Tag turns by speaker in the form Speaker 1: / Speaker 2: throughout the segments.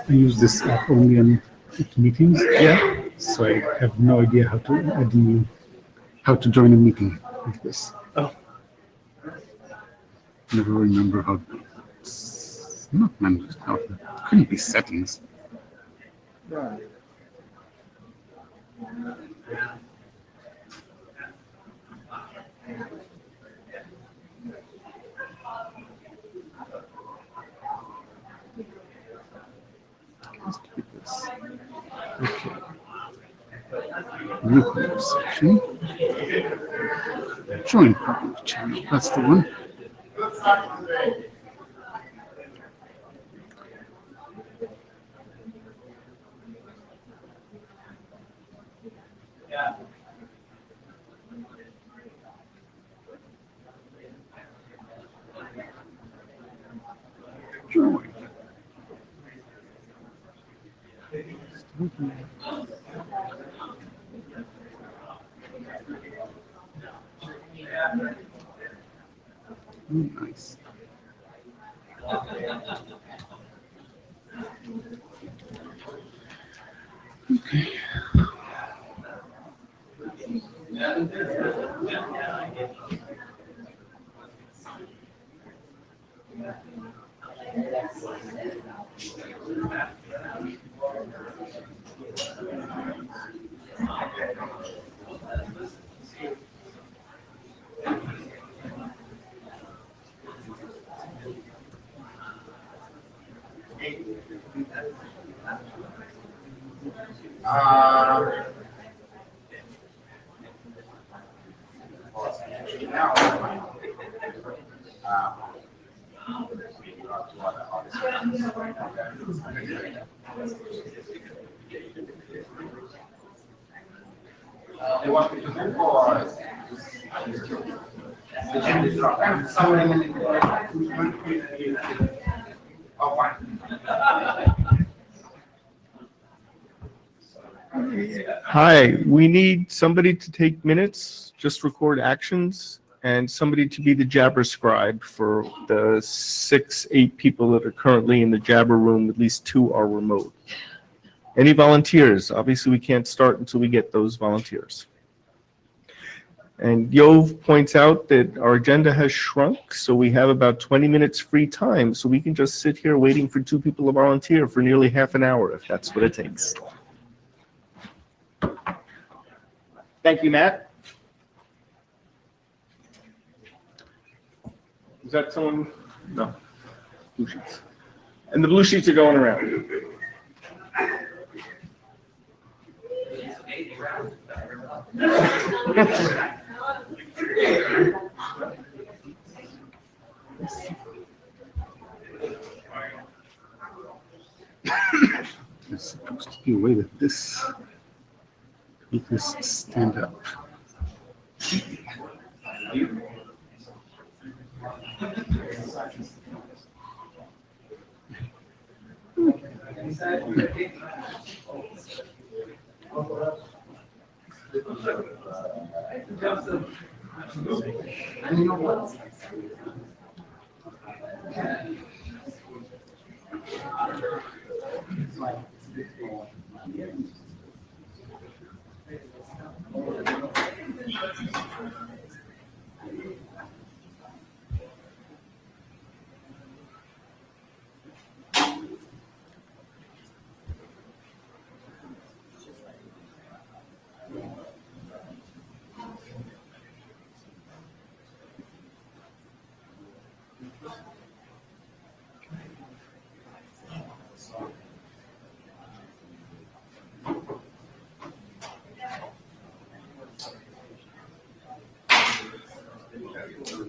Speaker 1: I use this app only on meetings.
Speaker 2: Yeah.
Speaker 1: So I have no idea how to join a meeting with this.
Speaker 2: Oh.
Speaker 1: Never remember how. Not managed. How couldn't be settings.
Speaker 2: Right.
Speaker 1: Let's keep this. Okay. New conversation. Join public channel. That's the one. Join. Nice. Okay.
Speaker 2: Hi, we need somebody to take minutes, just record actions, and somebody to be the Jabber scribe for the 8 people that are currently in the Jabber room. At least 2 are remote. Any volunteers? Obviously, we can't start until we get those volunteers. And Yov points out that our agenda has shrunk, so we have about 20 minutes free time, so we can just sit here waiting for 2 people to volunteer for nearly half an hour, if that's what it takes. Thank you, Matt. Is that someone? No. Blue sheets. And the blue sheets are going around.
Speaker 1: There's supposed to be a way that this make this stand up.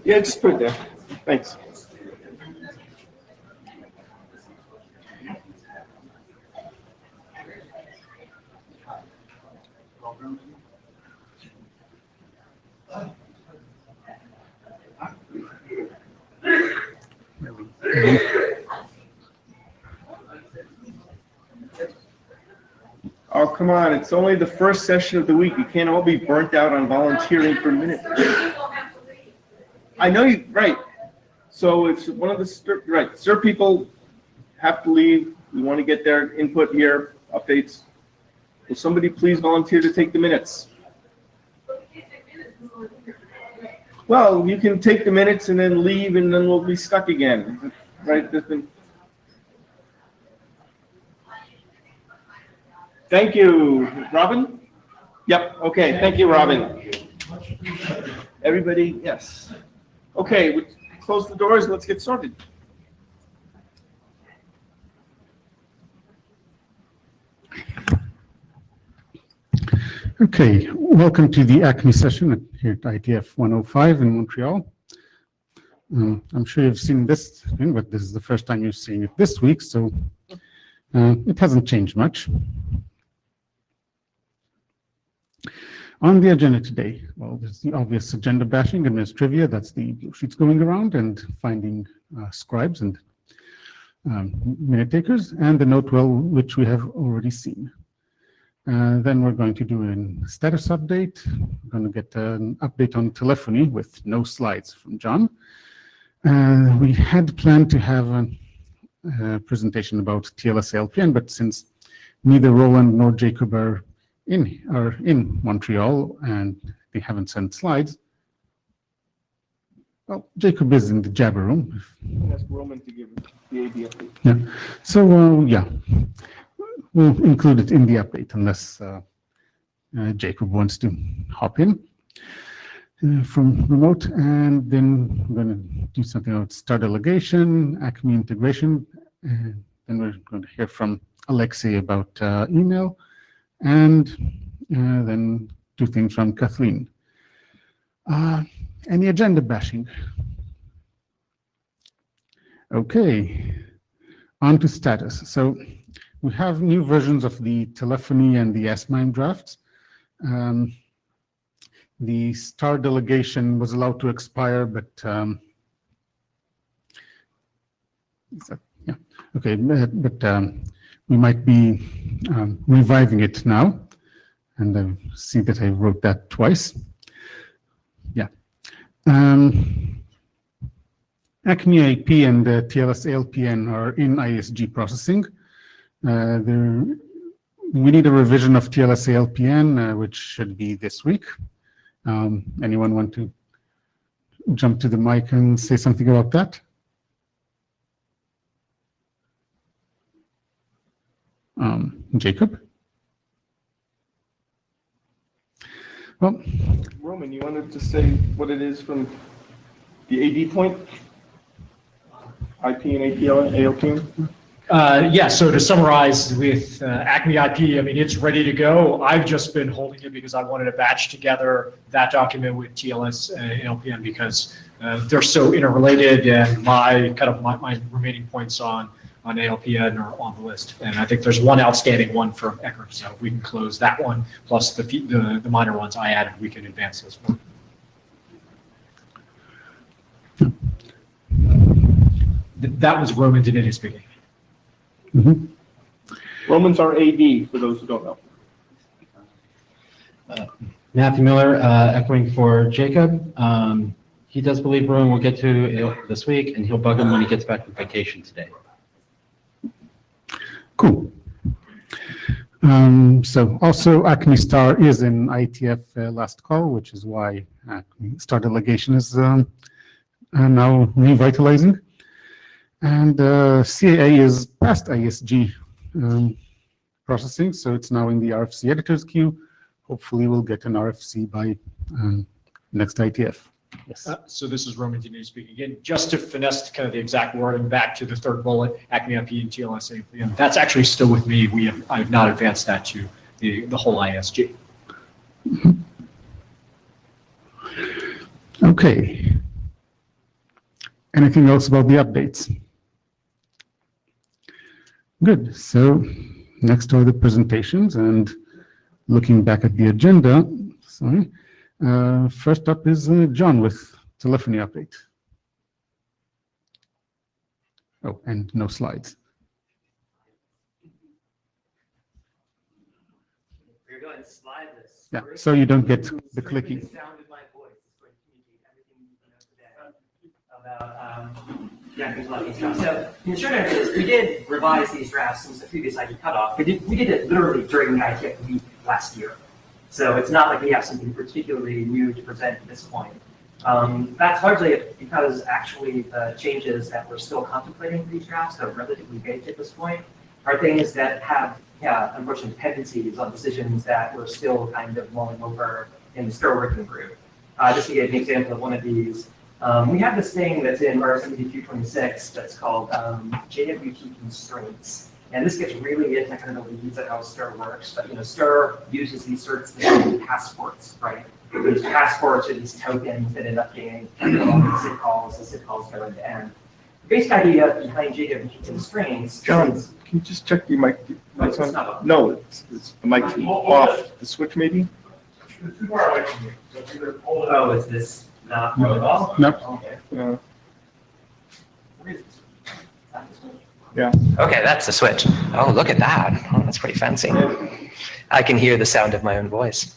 Speaker 2: Yeah, just put it there. Thanks. Oh, come on. It's only the first session of the week. You can't all be burnt out on volunteering for minutes. I know you, right. So if one of the, right, CERT people have to leave. We want to get their input here, updates. Will somebody please volunteer to take the minutes? Well, you can take the minutes and then leave, and then we'll be stuck again, right? Thank you, Robin. Yep. Okay. Thank you, Robin. Everybody, yes. Okay. We close the doors. Let's get started.
Speaker 1: Okay, welcome to the Acme session here at IETF 105 in Montreal. I'm sure you've seen this thing, but this is the first time you've seen it this week, so it hasn't changed much. On the agenda today, well, there's the obvious agenda bashing and there's trivia. That's the blue sheets going around and finding scribes and minute takers, and the note well, which we have already seen. Then we're going to do a status update. We're going to get an update on telephony with no slides from John. We had planned to have a presentation about TLS LPN, but since neither Roland nor Jacob are in Montreal and they haven't sent slides, well, Jacob is in the Jabber room.
Speaker 2: Ask Roman to give the AD update.
Speaker 1: Yeah. So yeah. We'll include it in the update unless Jacob wants to hop in from remote. And then we're going to do something about star delegation, Acme integration. And then we're going to hear from Alexei about email. And then two things from Kathleen. Any agenda bashing? Okay, on to status. So we have new versions of the telephony and the S-MIME drafts. The star delegation was allowed to expire, but yeah, okay, but we might be reviving it now. And I see that I wrote that twice. Yeah. Acme IP and the TLS ALPN are in ISG processing. We need a revision of TLS ALPN, which should be this week. Anyone want to jump to the mic and say something about that? Jacob? Well,
Speaker 2: Roman, you wanted to say what it is from the AD point? IP and ALPN?
Speaker 3: Yeah, so to summarize with Acme IP, I mean, it's ready to go. I've just been holding it because I wanted to batch together that document with TLS and LPN because they're so interrelated, and my remaining points on ALPN are on the list. And I think there's one outstanding one from Ecker, so if we can close that one, plus the minor ones I added, we can advance those one. That was Roman Danita speaking.
Speaker 1: mm-hmm.
Speaker 2: Roman's our AD, for those who don't know.
Speaker 4: Matthew Miller, echoing for Jacob. He does believe Roman will get to it this week, and he'll bug him when he gets back from vacation today.
Speaker 1: Cool. So also Acme Star is in IETF last call, which is why Acme Star delegation is now revitalizing. And CAA is past ISG processing, so it's now in the RFC editors queue. Hopefully we'll get an RFC by next IETF. Yes.
Speaker 3: So this is Roman Diniz speaking again. Just to finesse kind of the exact wording back to the third bullet, Acme IP and TLS APM, that's actually still with me. I have not advanced that to the whole ISG.
Speaker 1: Okay. Anything else about the updates? Good. So next are the presentations, and looking back at the agenda, first up is John with telephony update. Oh, and no slides.
Speaker 5: We're going to slide this.
Speaker 1: Yeah, so you don't get the
Speaker 5: The
Speaker 1: clicking.
Speaker 5: sound of my voice is going to communicate everything you need to know today about Acme's locking stuff. So the short answer is we did revise these drafts since the previous ID cutoff. We did it literally during the IETF week last year. So it's not like we have something particularly new to present at this point. That's largely because actually the changes that we're still contemplating for these drafts that are relatively baked at this point are things that have, unfortunately, dependencies on decisions that we're still kind of mulling over in the STIR working group. Just to give an example of one of these, we have this thing that's in R7226 that's called JWT constraints. And this gets really into kind of the weeds of how STIR works. But STIR uses these certs that are passports, right? These passports are these tokens that end up being the SID calls. The SID calls go into end. The basic idea behind JWT constraints.
Speaker 2: John, can you just check the mic?
Speaker 5: It's not up.
Speaker 2: No, it's the mic off. The switch maybe?
Speaker 6: It's too far away from you. So it's either hold it
Speaker 5: Oh, is this not protocol?
Speaker 1: Nope.
Speaker 5: Okay.
Speaker 2: Yeah.
Speaker 5: Where is this? Not this one?
Speaker 7: Okay, that's the switch. Oh, look at that. Oh, that's pretty fancy. I can hear the sound of my own voice.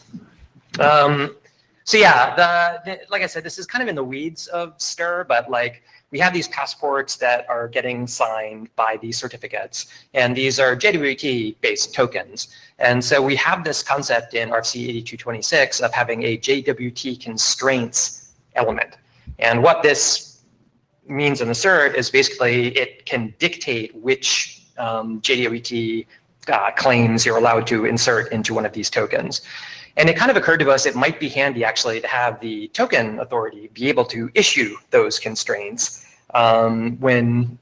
Speaker 7: So yeah, like I said, this is kind of in the weeds of STIR, but like we have these passports that are getting signed by these certificates, and these are JWT-based tokens. And so we have this concept in RFC 8226 of having a JWT constraints element. And what this means in the cert is basically it can dictate which JWT claims you're allowed to insert into one of these tokens. And it kind of occurred to us it might be handy actually to have the token authority be able to issue those constraints when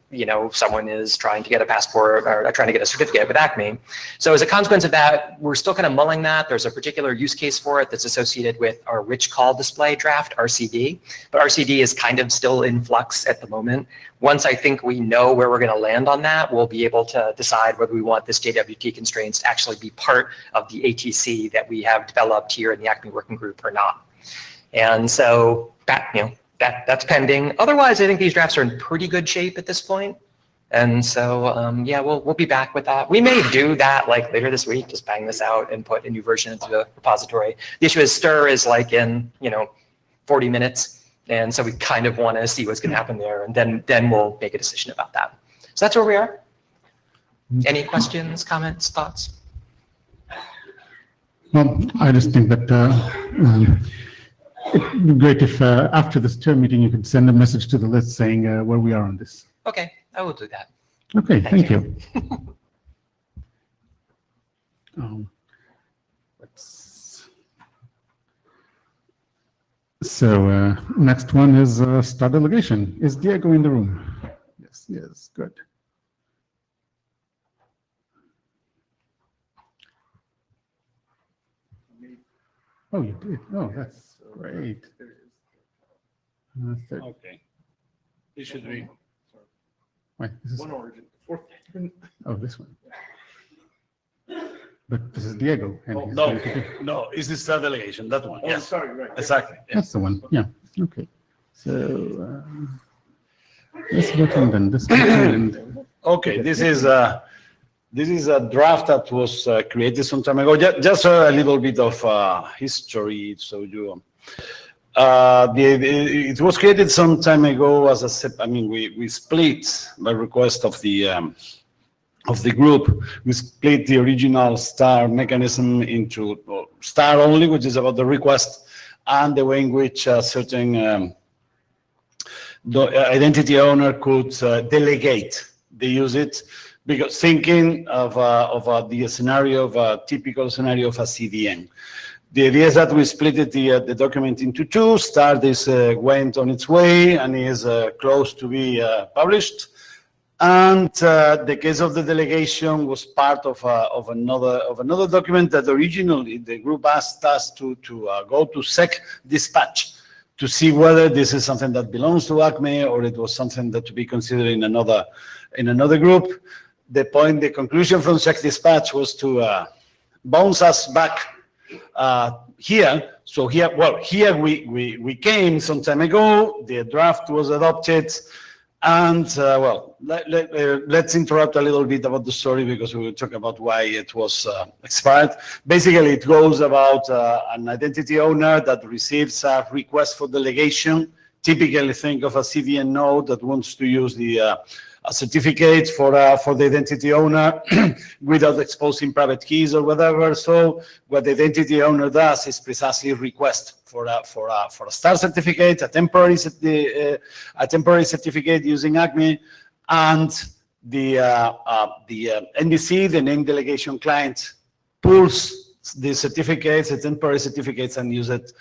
Speaker 7: someone is trying to get a passport or trying to get a certificate with Acme. So as a consequence of that, we're still kind of mulling that. There's a particular use case for it that's associated with our rich call display draft, RCD. But RCD is kind of still in flux at the moment. Once I think we know where we're going to land on that, we'll be able to decide whether we want this JWT constraints to actually be part of the ATC that we have developed here in the Acme working group or not. And so that's pending. Otherwise, I think these drafts are in pretty good shape at this point. And so, yeah, we'll be back with that. We may do that like later this week, just bang this out and put a new version into the repository. The issue is STIR is like in, 40 minutes. And so we kind of want to see what's going to happen there. And then we'll make a decision about that. So that's where we are. Any questions, comments, thoughts?
Speaker 1: Well, I just think that it'd be great if after this STIR meeting, you could send a message to the list saying where we are on this.
Speaker 7: Okay, I will do that.
Speaker 1: Okay, thank you. So next one is STAR delegation. Is Diego in the room? Yes, good. Oh, you did? Oh, that's great.
Speaker 6: Okay. It should be
Speaker 1: Wait, this is,
Speaker 6: one origin.
Speaker 1: oh, this one. But this is Diego. And
Speaker 6: Oh,
Speaker 1: he's
Speaker 6: no,
Speaker 1: going to do-
Speaker 6: no, it's the STAR delegation, that one,
Speaker 2: Oh,
Speaker 6: yes,
Speaker 2: sorry, right.
Speaker 6: exactly. yes.
Speaker 1: That's the one, yeah, okay. So this button, then this button, and
Speaker 6: Okay, this is a draft that was created some time ago. Just a little bit of history, so you. It was created some time ago as we split by request of the group. We split the original STAR mechanism into STAR only, which is about the request, and the way in which certain the identity owner could delegate the use it, because thinking of the scenario of a typical scenario of a CDN. The idea is that we split it, the document into two. Start is went on its way and is close to be published. And the case of the delegation was part of another document that originally the group asked us to go to SEC dispatch to see whether this is something that belongs to Acme or it was something that to be considered in another group. The conclusion from SEC dispatch was to bounce us back here. So here we came some time ago. The draft was adopted. And let's interrupt a little bit about the story because we will talk about why it was expired. Basically, it goes about an identity owner that receives a request for delegation. Typically, think of a CDN node that wants to use a certificate for the identity owner without exposing private keys or whatever. So what the identity owner does is precisely request for a star certificate, a temporary certificate using Acme, and the NDC, the name delegation client, pulls the certificates, the temporary certificates, and use it,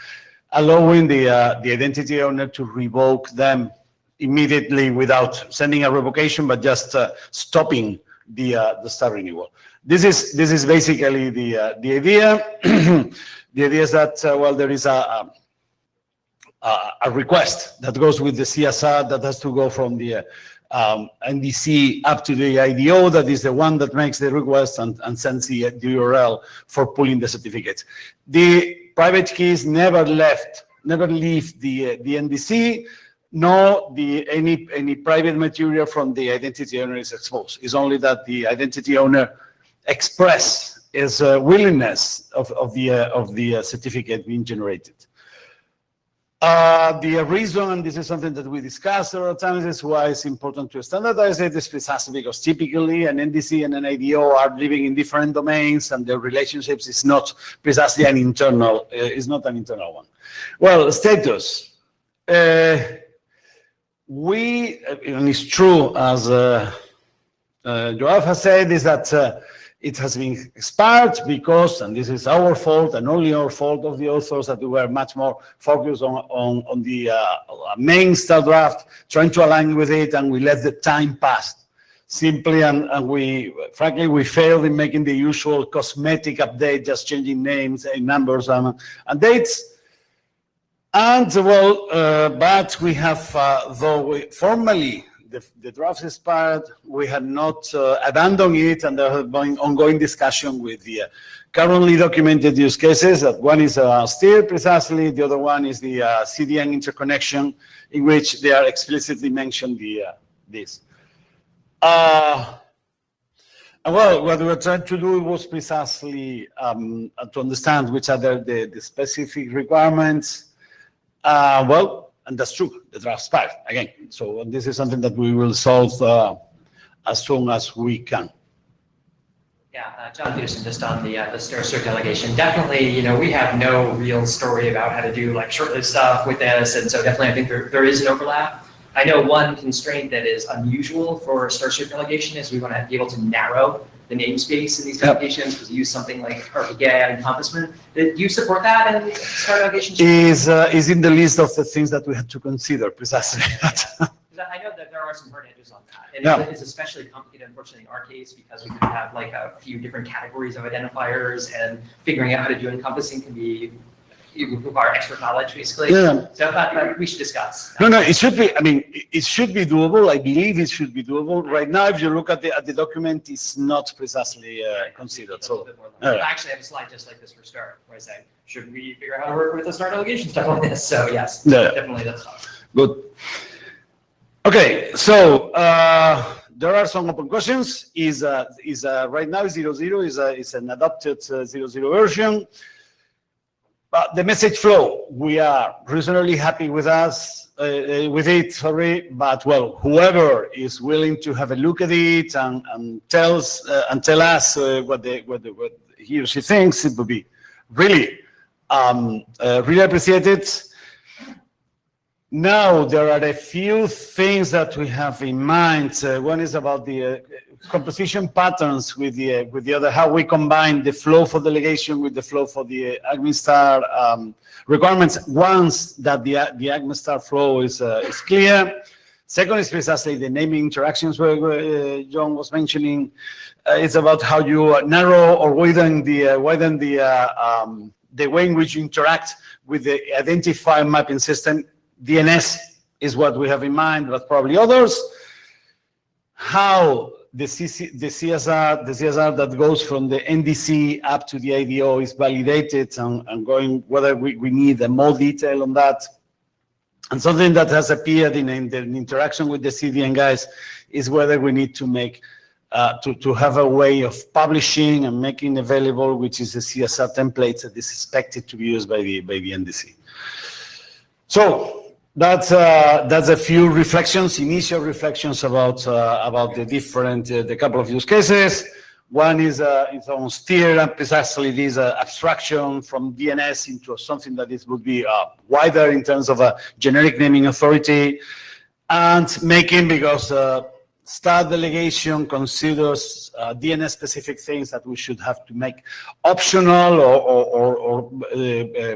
Speaker 6: allowing the identity owner to revoke them immediately without sending a revocation, but just stopping the star renewal. This is basically the idea. The idea is that there is a request that goes with the CSR that has to go from the NDC up to the IDO, that is the one that makes the request and sends the URL for pulling the certificates. The private keys never leave the NDC. No, any private material from the identity owner is exposed. It's only that the identity owner express his willingness of the certificate being generated. The reason, and this is something that we discussed several times, is why it's important to standardize it, is precisely because typically an NDC and an IDO are living in different domains, and their relationships is not precisely an internal, one. Well, status. And it's true, as Joab has said, is that it has been expired because, and this is our fault and only our fault of the authors, that we were much more focused on the main star draft, trying to align with it, and we let the time pass simply, and frankly, we failed in making the usual cosmetic update, just changing names and numbers and dates. And but we have, though formally the draft expired, we had not abandoned it, and there have been ongoing discussion with the currently documented use cases. That one is still precisely, the other one is the CDN interconnection, in which they are explicitly mentioned this. And what we were trying to do was precisely to understand which are the specific requirements. And that's true, the draft expired again. So this is something that we will solve as soon as we can.
Speaker 5: Yeah, John Peterson, just on the StarCert delegation. Definitely, we have no real story about how to do like short-lived stuff with this, and so definitely I think there is an overlap. I know one constraint that is unusual for StarCert delegation is we want to be able to narrow the namespace in these delegations, because we use something like RPGA encompassment. Did you support that in Star delegation?
Speaker 6: Is in the list of the things that we had to consider precisely.
Speaker 5: I know that there are some hard edges on that, and it's especially complicated, unfortunately, in our case, because we can have like a few different categories of identifiers, and figuring out how to do encompassing can be. You require expert knowledge, basically. Yeah. So that we should discuss.
Speaker 6: No, it should be. I mean, it should be doable. I believe it should be doable. Right now, if you look at the document, it's not precisely considered. So,
Speaker 5: I actually have a slide just like this for STAR, where I say, should we figure out how to work with the STAR delegation stuff like this? So yes, definitely that's tough.
Speaker 6: Good. Okay, so there are some open questions. Right now 0.0 is an adopted 0.0 version. But the message flow, we are reasonably happy with it, but whoever is willing to have a look at it and tell us what he or she thinks, it would be really appreciated. Now, there are a few things that we have in mind. One is about composition patterns with the other, how we combine the flow for delegation with the flow for the Acme Star requirements once that the Acme Star flow is clear. Second is precisely the naming interactions where John was mentioning. It's about how you narrow or widen the way in which you interact with the identifier mapping system. DNS is what we have in mind, but probably others. How the CSR that goes from the NDC up to the IDO is validated and going, whether we need more detail on that. And something that has appeared in the interaction with the CDN guys is whether we need to make, to have a way of publishing and making available, which is a CSR template that is expected to be used by the NDC. So that's a few reflections, initial reflections about the different, the couple of use cases. One is its own steer and precisely this abstraction from DNS into something that would be wider in terms of a generic naming authority, and making, because Star delegation considers DNS specific things that we should have to make optional or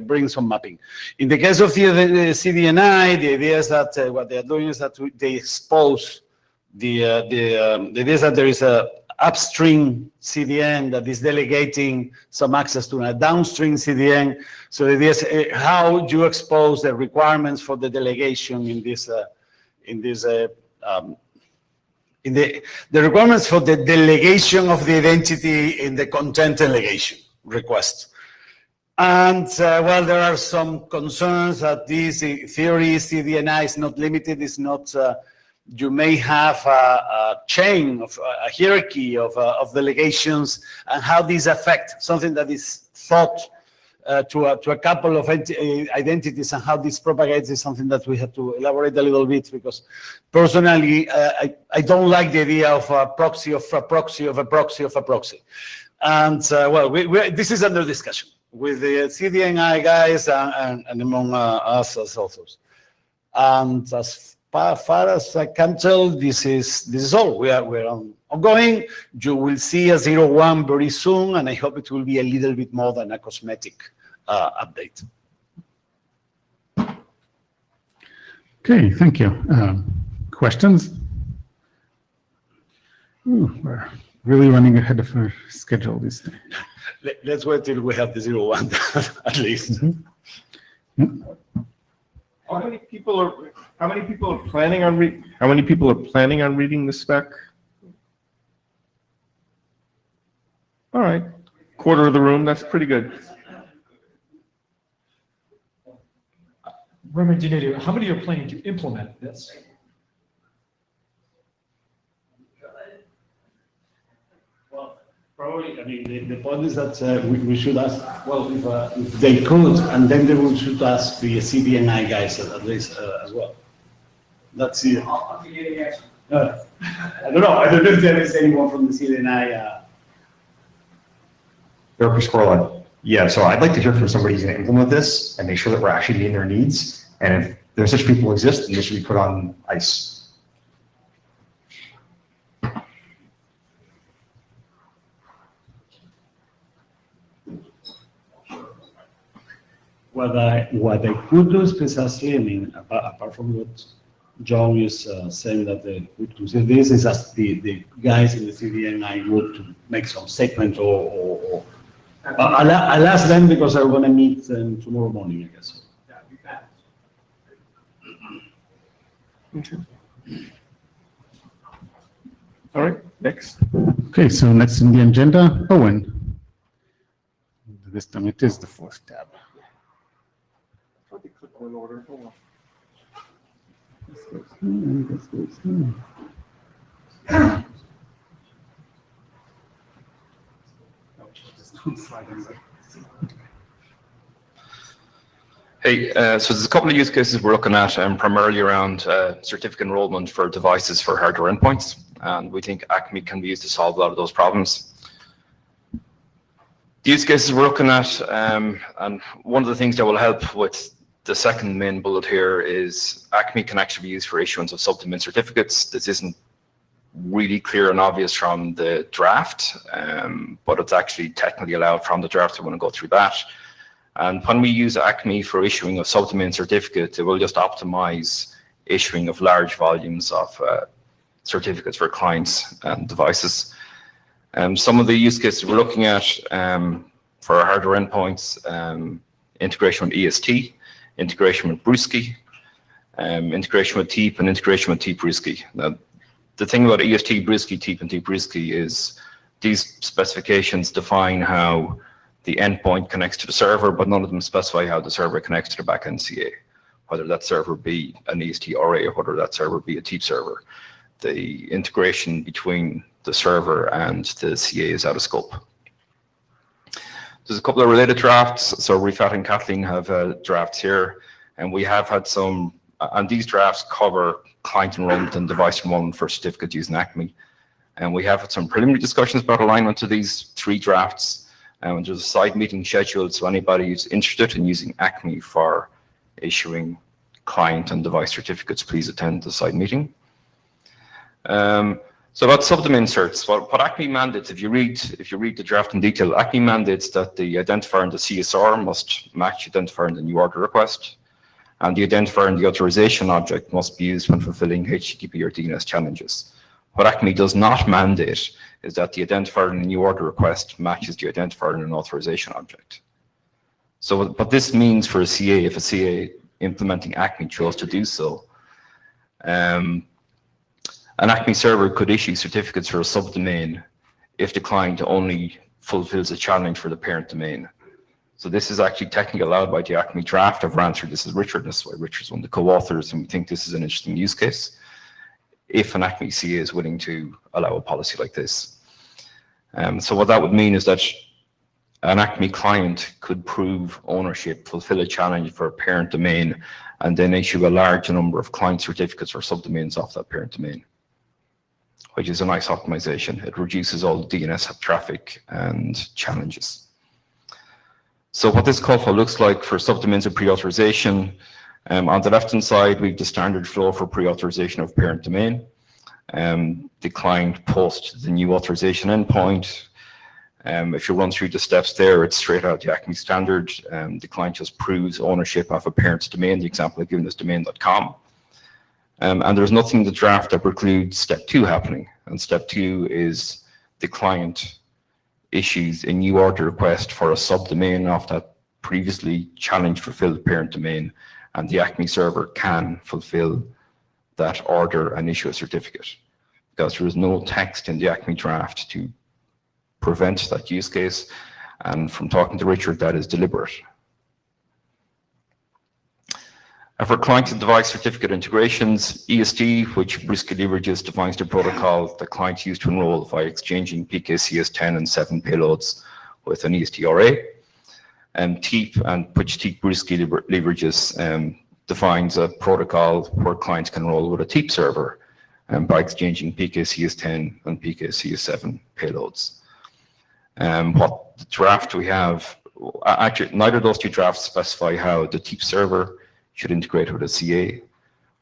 Speaker 6: bring some mapping. In the case of the CDNI, the idea is that what they are doing is that they expose the idea that there is a upstream CDN that is delegating some access to a downstream CDN. So the idea is how do you expose the requirements for the delegation the requirements for the delegation of the identity in the content delegation request. And well, there are some concerns that this theory CDNI is not limited, is not, you may have a chain of a hierarchy of delegations, and how these affect something that is thought to a couple of identities, and how this propagates is something that we have to elaborate a little bit, because personally I don't like the idea of a proxy of a proxy of a proxy of a proxy. And well, this is under discussion with the CDNI guys and among us as authors. And as far as I can tell, this is all. We're ongoing. You will see a 0.1 very soon, and I hope it will be a little bit more than a cosmetic update.
Speaker 1: Okay, thank you. Questions? Ooh, we're really running ahead of our schedule this day.
Speaker 6: Let's wait till we have the 0.1 at least.
Speaker 1: Mm-hmm.
Speaker 2: How many people are planning on reading the spec? All right, quarter of the room. That's pretty good.
Speaker 3: Roman Dinero, how many are planning to implement this?
Speaker 6: Well, probably, I mean, the point is that we should ask, well, if they could, and then they should ask the CDNI guys at least as well. That's it.
Speaker 8: I'll give you the answer.
Speaker 6: I don't know if there is anyone from the CDNI.
Speaker 9: Director Scorlett. Yeah, so I'd like to hear from somebody who's going to implement this and make sure that we're actually meeting their needs. And if there's such people exist, then they should be put on ice.
Speaker 6: What I could do is precisely, I mean, apart from what John is saying, that we consider this is as the guys in the CDNI group to make some statement or I'll ask them, because I'm going to meet them tomorrow morning, I guess.
Speaker 2: Okay. All right, next.
Speaker 1: Okay, so next in the agenda, Owen. This time it is the fourth tab.
Speaker 2: Probably click in order. Hold on.
Speaker 10: Hey, so there's a couple of use cases we're looking at, primarily around certificate enrollment for devices for hardware endpoints, and we think Acme can be used to solve a lot of those problems. The use cases we're looking at, and one of the things that will help with the second main bullet here is Acme can actually be used for issuance of subdomain certificates. This isn't really clear and obvious from the draft, but it's actually technically allowed from the draft. I want to go through that. And when we use Acme for issuing a subdomain certificate, it will just optimize issuing of large volumes of certificates for clients and devices. Some of the use cases we're looking at for our hardware endpoints, integration with EST, integration with Brewski, integration with TEEP, and integration with TEEP-Brewski. Now, the thing about EST, Brewski, TEEP, and TEEP-Brewski is these specifications define how the endpoint connects to the server, but none of them specify how the server connects to the backend CA, whether that server be an EST RA or whether that server be a TEEP server. The integration between the server and the CA is out of scope. There's a couple of related drafts. So Rifat and Kathleen have drafts here, and we have had some, and these drafts cover client enrollment and device enrollment for certificates using Acme. And we have had some preliminary discussions about alignment to these 3 drafts. And there's a side meeting scheduled, so anybody who's interested in using Acme for issuing client and device certificates, please attend the side meeting. So about subdomain certs, what Acme mandates, if you read the draft in detail, Acme mandates that the identifier and the CSR must match the identifier in the new order request, and the identifier and the authorization object must be used when fulfilling HTTP or DNS challenges. What Acme does not mandate is that the identifier in the new order request matches the identifier in an authorization object. So what this means for a CA, if a CA implementing Acme chose to do so, an Acme server could issue certificates for a subdomain if the client only fulfills a challenge for the parent domain. So this is actually technically allowed by the Acme draft. I've ran through this as Richard. That's why Richard's one of the co-authors, and we think this is an interesting use case if an Acme CA is willing to allow a policy like this. So what that would mean is that an Acme client could prove ownership, fulfill a challenge for a parent domain, and then issue a large number of client certificates or subdomains off that parent domain, which is a nice optimization. It reduces all the DNS traffic and challenges. So what this call flow looks like for subdomains of pre-authorization, on the left-hand side, we've the standard flow for pre-authorization of parent domain. The client posts the new authorization endpoint. If you run through the steps there, it's straight out the Acme standard. The client just proves ownership of a parent's domain. The example I've given is domain.com. And there's nothing in the draft that precludes step 2 happening. And step 2 is the client issues a new order request for a subdomain of that previously challenged fulfilled parent domain, and the Acme server can fulfill that order and issue a certificate, because there is no text in the Acme draft to prevent that use case. And from talking to Richard, that is deliberate. For client and device certificate integrations, EST, which Brewski leverages, defines the protocol that clients use to enroll by exchanging PKCS 10 and 7 payloads with an EST RA. And TEEP, and which TEEP-Brewski leverages, defines a protocol where clients can enroll with a TEEP server by exchanging PKCS 10 and PKCS 7 payloads. What the draft we have, actually, neither of those 2 drafts specify how the TEEP server should integrate with a CA,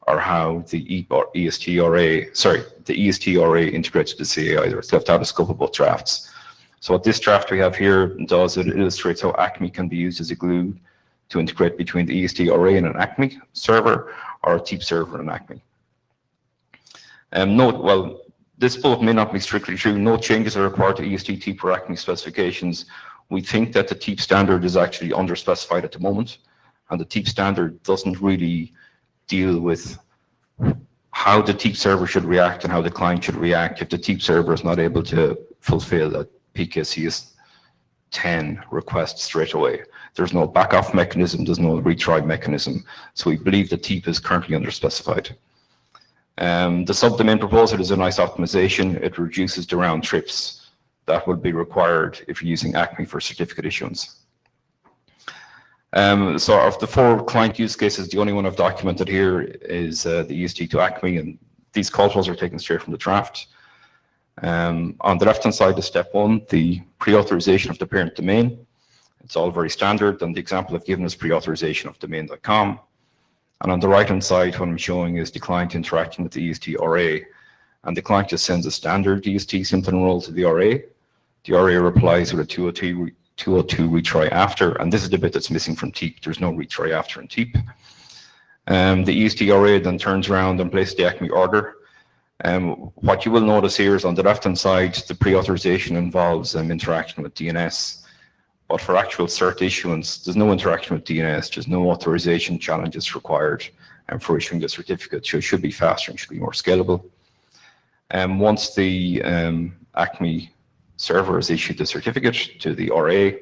Speaker 10: or how the EST RA integrates with the CA either. It's left out of scope of both drafts. So what this draft we have here does, it illustrates how Acme can be used as a glue to integrate between the EST RA and an Acme server, or a TEEP server and Acme. Note, well, this both may not be strictly true. No changes are required to EST, TEEP, or Acme specifications. We think that the TEEP standard is actually underspecified at the moment, and the TEEP standard doesn't really deal with how the TEEP server should react and how the client should react if the TEEP server is not able to fulfill a PKCS 10 request straight away. There's no back-off mechanism, there's no retry mechanism. So we believe the TEEP is currently underspecified. The subdomain proposal is a nice optimization. It reduces the round trips that would be required if you're using Acme for certificate issuance. So of the 4 client use cases, the only one I've documented here is the EST to Acme, and these call flows are taken straight from the draft. On the left-hand side is step 1, the pre-authorization of the parent domain. It's all very standard, and the example I've given is pre-authorization of domain.com. And on the right-hand side, what I'm showing is the client interacting with the EST RA. and the client just sends a standard DST simple enroll to the RA. The RA replies with a 202 retry after, and this is the bit that's missing from TEEP. There's no retry after in TEEP. The EST RA then turns around and places the Acme order. What you will notice here is on the left-hand side, the pre-authorization involves interaction with DNS. But for actual cert issuance, there's no interaction with DNS, there's no authorization challenges required for issuing the certificate. So it should be faster and should be more scalable. Once the Acme server has issued the certificate to the RA,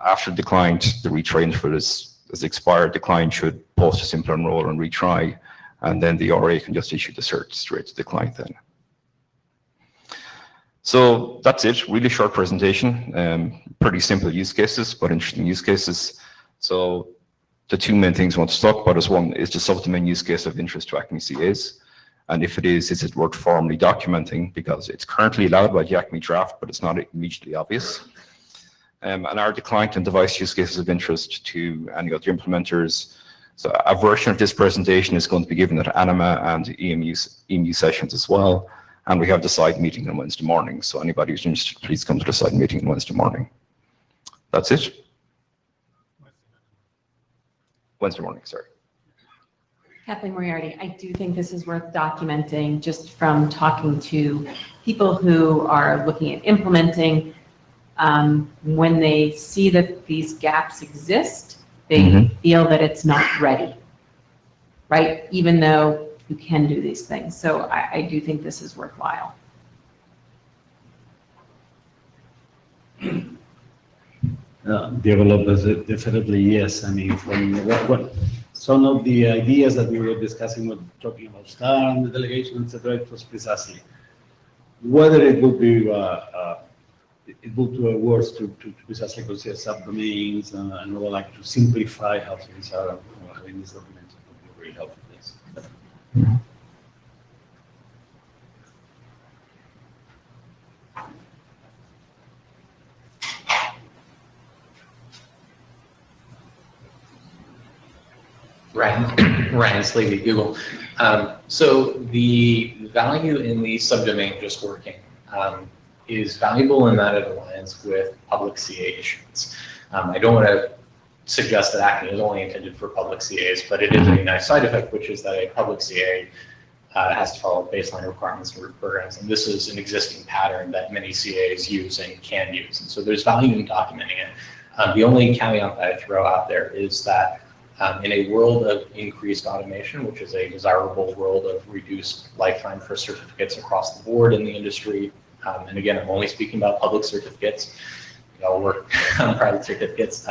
Speaker 10: after the client, the retry interval is expired, the client should post a simple enroll and retry, and then the RA can just issue the cert straight to the client then. So that's it, really short presentation, pretty simple use cases, but interesting use cases. So the two main things I want to talk about is one is the subdomain use case of interest to Acme CAs. And if it is it worth formally documenting because it's currently allowed by the Acme draft, but it's not immediately obvious. And are the client and device use cases of interest to any other implementers? So a version of this presentation is going to be given at Anima and EMU sessions as well. And we have the side meeting on Wednesday morning. So anybody who's interested, please come to the side meeting on Wednesday morning. That's it. Wednesday morning, sorry.
Speaker 8: Kathleen Moriarty, I do think this is worth documenting just from talking to people who are looking at implementing. When they see that these gaps exist, they feel that it's not ready, right? Even though you can do these things. So I do think this is worthwhile.
Speaker 6: Developers, definitely yes. I mean, from what some of the ideas that we were discussing when talking about STAR and the delegation, etc., it was precisely whether it would be it would be worse to precisely consider subdomains and all, like to simplify how things are. Having this document would be very helpful. Yes.
Speaker 11: Ryan Slavey, Google. So the value in the subdomain just working is valuable in that it aligns with public CA issuance. I don't want to suggest that Acme is only intended for public CAs, but it is a nice side effect, which is that a public CA has to follow baseline requirements and root programs. And this is an existing pattern that many CAs use and can use. And so there's value in documenting it. The only caveat that I throw out there is that in a world of increased automation, which is a desirable world of reduced lifetime for certificates across the board in the industry, and again, I'm only speaking about public certificates, we all work on private certificates,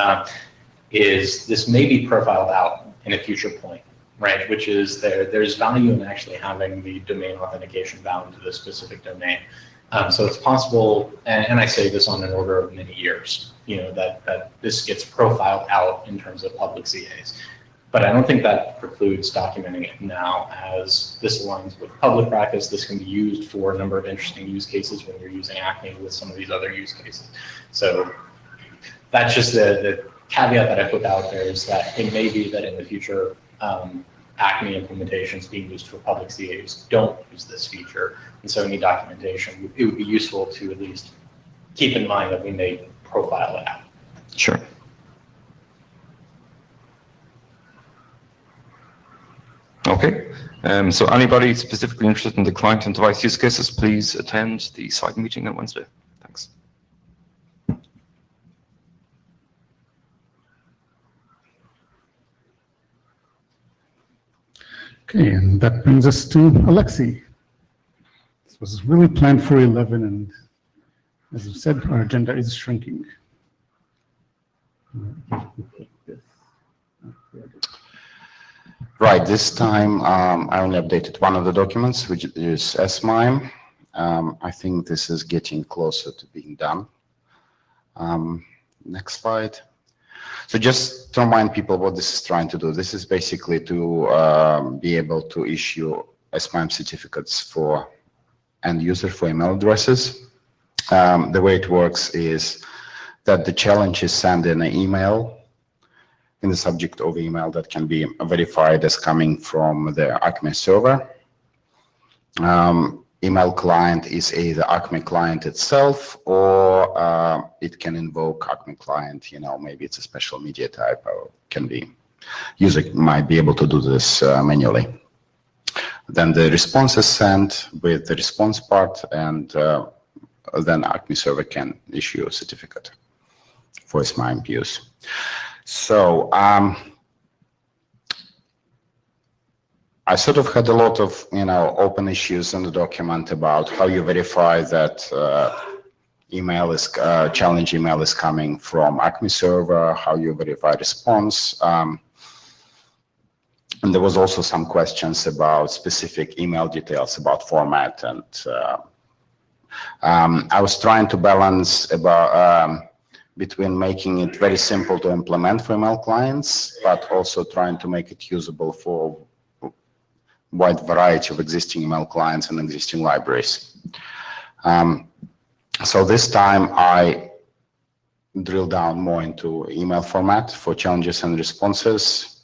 Speaker 11: is this may be profiled out in a future point, right? Which is there's value in actually having the domain authentication bound to the specific domain. So it's possible, and I say this on an order of many years, that this gets profiled out in terms of public CAs. But I don't think that precludes documenting it now, as this aligns with public practice. This can be used for a number of interesting use cases when you're using Acme with some of these other use cases. So that's just the caveat that I put out there, is that it may be that in the future, Acme implementations being used for public CAs don't use this feature. And so any documentation, it would be useful to at least keep in mind that we may profile it out.
Speaker 10: Sure. Okay, so anybody specifically interested in the client and device use cases, please attend the side meeting on Wednesday. Thanks.
Speaker 1: Okay, and that brings us to Alexei. This was really planned for 11, and as I said, our agenda is shrinking.
Speaker 12: Right, this time I only updated one of the documents, which is SMIME. I think this is getting closer to being done. Next slide. So just to remind people what this is trying to do, this is basically to be able to issue SMIME certificates for end user for email addresses. The way it works is that the challenge is send in an email in the subject of email that can be verified as coming from the Acme server. email client is either Acme client itself, or it can invoke Acme client, maybe it's a special media type, or can be, user might be able to do this manually. Then the response is sent with the response part, and then Acme server can issue a certificate for SMIME use. So I sort of had a lot of, open issues in the document about how you verify that challenge email is coming from Acme server, how you verify response. And there was also some questions about specific email details about format, and I was trying to balance between making it very simple to implement for email clients, but also trying to make it usable for wide variety of existing email clients and existing libraries. So this time I drilled down more into email format for challenges and responses,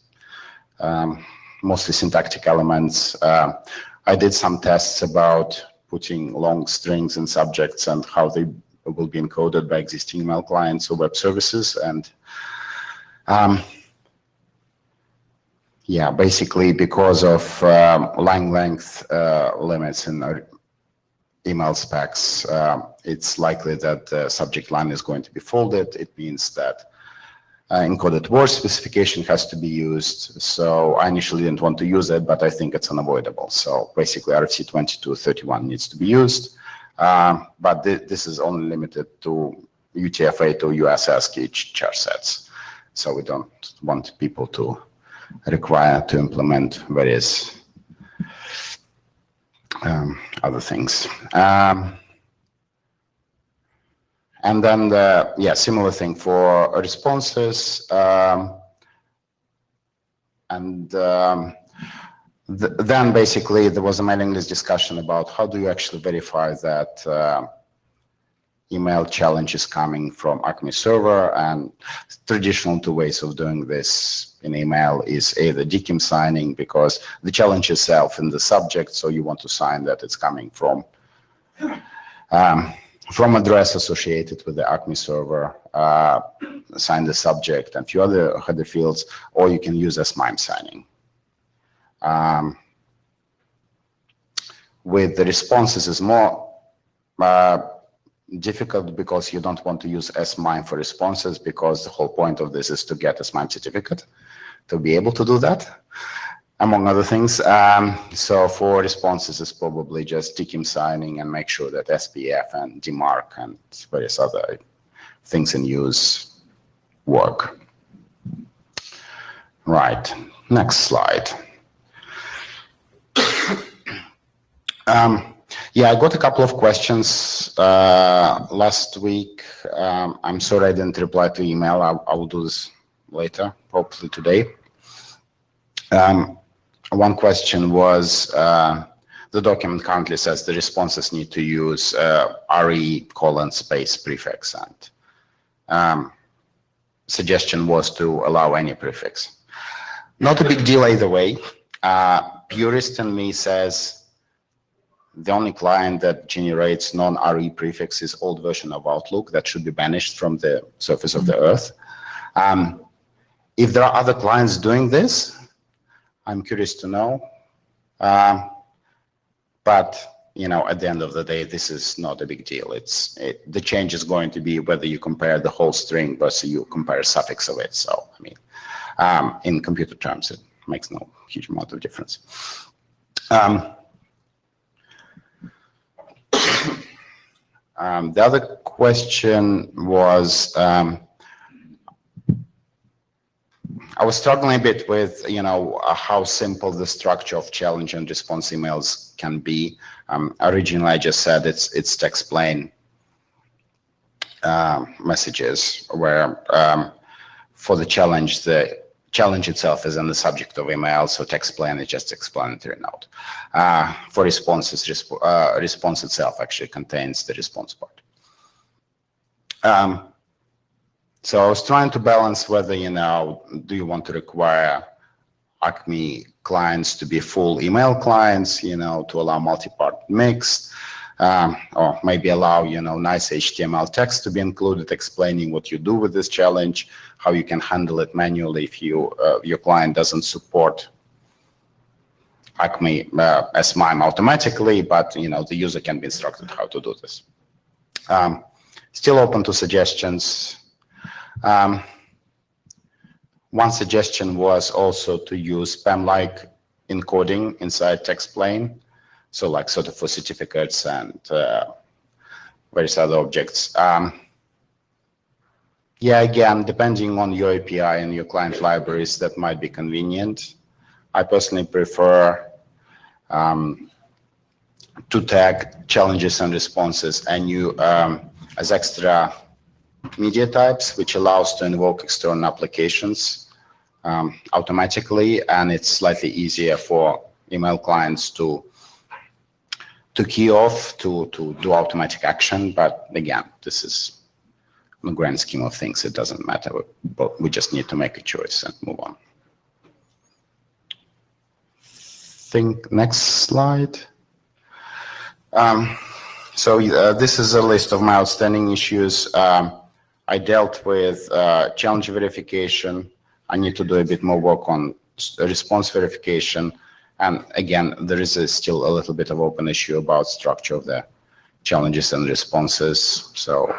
Speaker 12: mostly syntactic elements. I did some tests about putting long strings in subjects and how they will be encoded by existing email clients or web services. And yeah, basically because of line length limits in our email specs, it's likely that the subject line is going to be folded. It means that encoded word specification has to be used. So I initially didn't want to use it, but I think it's unavoidable. So basically RFC 2231 needs to be used. But this is only limited to UTF-8 or US ASCII char sets. So we don't want people to require to implement various other things. And then similar thing for responses. Then basically there was a mailing list discussion about how do you actually verify that email challenge is coming from Acme server, and traditional two ways of doing this in email is either DKIM signing, because the challenge itself in the subject, so you want to sign that it's coming from address associated with the Acme server, sign the subject and a few other header fields, or you can use SMIME signing. With the responses is more difficult because you don't want to use SMIME for responses, because the whole point of this is to get a SMIME certificate to be able to do that, among other things. So for responses, it's probably just DKIM signing and make sure that SPF and DMARC and various other things in use work. Right, next slide. Yeah, I got a couple of questions last week. I'm sorry I didn't reply to email. I will do this later, hopefully today. One question was, the document currently says the responses need to use RE:space prefix, and suggestion was to allow any prefix. Not a big deal either way. Purist in me says the only client that generates non-RE prefix is old version of Outlook that should be banished from the surface of the earth. If there are other clients doing this, I'm curious to know. But at the end of the day, this is not a big deal. The change is going to be whether you compare the whole string versus you compare a suffix of it. So, I mean, in computer terms, it makes no huge amount of difference. The other question was, I was struggling a bit with, how simple the structure of challenge and response emails can be. Originally, I just said it's text plain messages where for the challenge itself is in the subject of email, so text plain is just explanatory note. For responses, response itself actually contains the response part. So I was trying to balance whether, do you want to require Acme clients to be full email clients, to allow multi-part mix, or maybe allow, nice HTML text to be included explaining what you do with this challenge, how you can handle it manually if your client doesn't support Acme as MIME automatically, but the user can be instructed how to do this. Still open to suggestions. One suggestion was also to use spam-like encoding inside text plain, so like sort of for certificates and various other objects. Yeah, again, depending on your API and your client libraries, that might be convenient. I personally prefer to tag challenges and responses and as extra media types, which allows to invoke external applications automatically, and it's slightly easier for email clients to key off to do automatic action. But again, this is in the grand scheme of things, it doesn't matter. But we just need to make a choice and move on. Next slide. This is a list of my outstanding issues. I dealt with challenge verification. I need to do a bit more work on response verification. And again, there is still a little bit of open issue about structure of the challenges and responses. So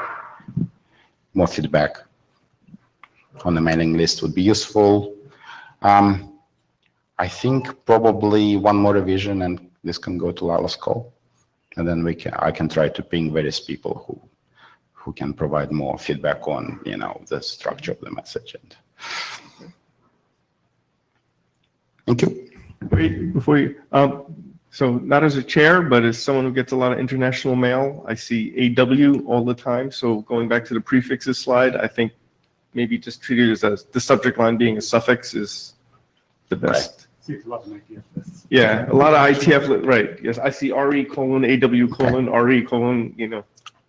Speaker 12: more feedback on the mailing list would be useful. I think probably one more revision and this can go to Lala's call. And then I can try to ping various people who can provide more feedback on, the structure of the message. Thank you.
Speaker 2: Wait, before you, so not as a chair, but as someone who gets a lot of international mail, I see AW all the time. So going back to the prefixes slide, I think maybe just treat it as the subject line being a suffix is the best. Yeah, a lot of IETF, right. Yes, I see RE:, AW:, RE:,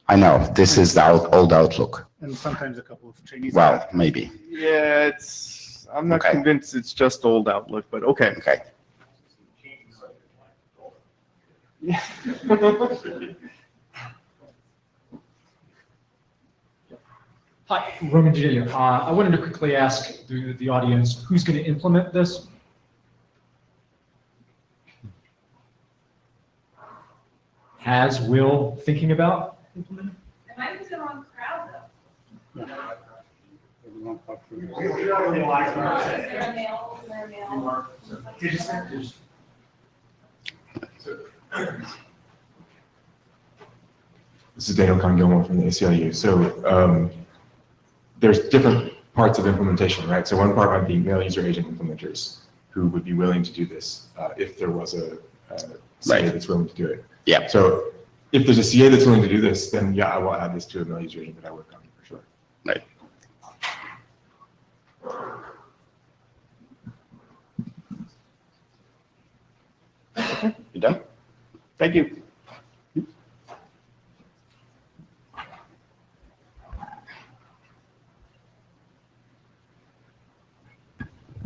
Speaker 12: I know, this is the old Outlook.
Speaker 1: And sometimes a couple of Chinese.
Speaker 12: Well, maybe.
Speaker 2: Yeah, I'm not convinced it's just old Outlook, but okay.
Speaker 12: Okay.
Speaker 2: Yeah.
Speaker 3: Hi, Roman Jadillo. I wanted to quickly ask the audience, who's going to implement this? Will thinking about implementing?
Speaker 8: Am I in the wrong crowd, though?
Speaker 13: This is Daniel Kahn-Gilmore from the ACLU. So there's different parts of implementation, right? So one part might be mail user agent implementers who would be willing to do this if there was a CA that's willing to do it.
Speaker 12: Yeah.
Speaker 13: So if there's a CA that's willing to do this, then yeah, I will add this to a mail user agent that I work on for sure.
Speaker 12: Right.
Speaker 2: Okay,
Speaker 12: you done?
Speaker 2: Thank you.